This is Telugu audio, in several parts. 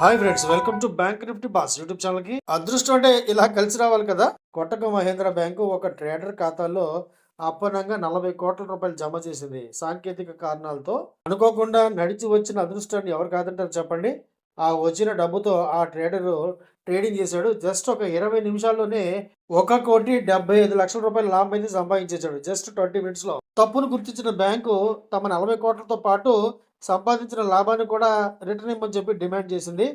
Hi friends, welcome to bank Nifty boss YouTube channel కి. అదృష్టం అంటే ఇలా కలిసి రావాలి కదా. కొట్టక మహేంద్ర బ్యాంకు ఒక ట్రేడర్ ఖాతాలో అప్పనంగా 40 కోట్ల రూపాయలు జమ చేసింది. సాంకేతిక కారణాలతో అనుకోకుండా నడిచి వచ్చిన అదృష్టాన్ని ఎవరు కాదంటారు చెప్పండి. ఆ వచ్చిన డబ్బుతో ఆ ట్రేడర్ ట్రేడింగ్ చేశాడు. జస్ట్ ఒక 20 నిమిషాల్లోనే 1,75,00,000 రూపాయల లాభం అయితే సంపాదించేశాడు. జస్ట్ 20 మినిట్స్ లో. తప్పును గుర్తించిన బ్యాంకు తమ 40 కోట్లతో పాటు సంపాదించిన లాభాన్ని కూడా రిటర్న్ ఇమ్మని చెప్పి డిమాండ్ చేసింది.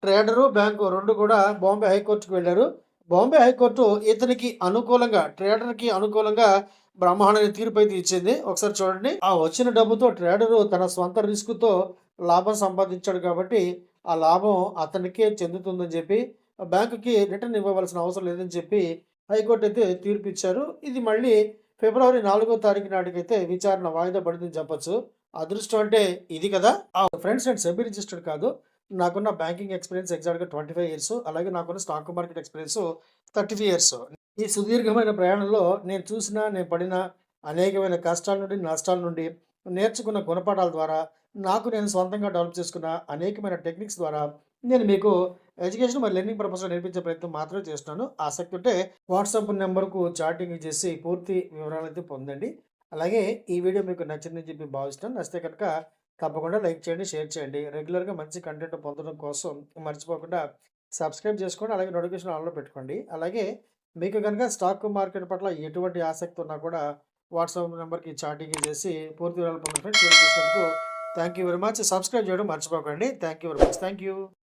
ట్రేడరు, బ్యాంకు 2 కూడా బాంబే హైకోర్టుకి వెళ్లారు. బాంబే హైకోర్టు ఇతనికి అనుకూలంగా, ట్రేడర్‌కి అనుకూలంగా బ్రహ్మాండమైన తీర్పు అయితే ఇచ్చింది. ఒకసారి చూడండి. ఆ వచ్చిన డబ్బుతో ట్రేడరు తన స్వంత రిస్క్‌తో లాభం సంపాదించాడు కాబట్టి, ఆ లాభం అతనికే చెందుతుందని చెప్పి, బ్యాంకుకి రిటర్న్ ఇవ్వవలసిన అవసరం లేదని చెప్పి హైకోర్టు అయితే తీర్పు ఇచ్చారు. ఇది మళ్ళీ ఫిబ్రవరి 4వ తారీఖు నాటికైతే విచారణ వాయిదా పడిందని చెప్పొచ్చు. అదృష్టం అంటే ఇది కదా. ఫ్రెండ్స్, నేను సెబీ రిజిస్టర్డ్ కాదు. నాకున్న బ్యాంకింగ్ ఎక్స్‌పీరియన్స్ ఎగ్జాక్ట్‌గా 25 ఇయర్స్. అలాగే నాకున్న స్టాక్ మార్కెట్ ఎక్స్‌పీరియన్స్ 35 ఇయర్స్. ఈ సుదీర్ఘమైన ప్రయాణంలో నేను పడిన అనేకమైన కష్టాల నుండి, నష్టాల నుండి, నేర్చుకున్న గుణపాఠాల ద్వారా, నేను స్వంతంగా డెవలప్ చేసుకున్న అనేకమైన టెక్నిక్స్ ద్వారా నేను మీకు ఎడ్యుకేషన్ మరియు లెర్నింగ్ పర్పస్‌లో నేర్పించే ప్రయత్నం మాత్రమే చేస్తున్నాను. ఆసక్తి ఉంటే వాట్సాప్ నంబర్‌కు చాటింగ్ చేసి పూర్తి వివరాలైతే పొందండి. అలాగే ఈ వీడియో మీకు నచ్చిందని చెప్పి భావిస్తున్నాను. నచ్చితే కనుక తప్పకుండా లైక్ చేయండి, షేర్ చేయండి. రెగ్యులర్‌గా మంచి కంటెంట్ పొందడం కోసం మర్చిపోకుండా సబ్స్క్రైబ్ చేసుకోండి. అలాగే నోటిఫికేషన్ ఆన్‌లో పెట్టుకోండి. అలాగే మీకు గనుక స్టాక్ మార్కెట్ పట్ల ఎటువంటి ఆసక్తి ఉన్నా కూడా వాట్సాప్ నంబర్‌కి చాటింగ్ చేసి పూర్తి వివరాలు పొందండి ఫ్రెండ్స్. వీడియో చూసినందుకు thank you very much. Subscribe చేయడం మర్చిపోకండి. Thank you very much. Thank you.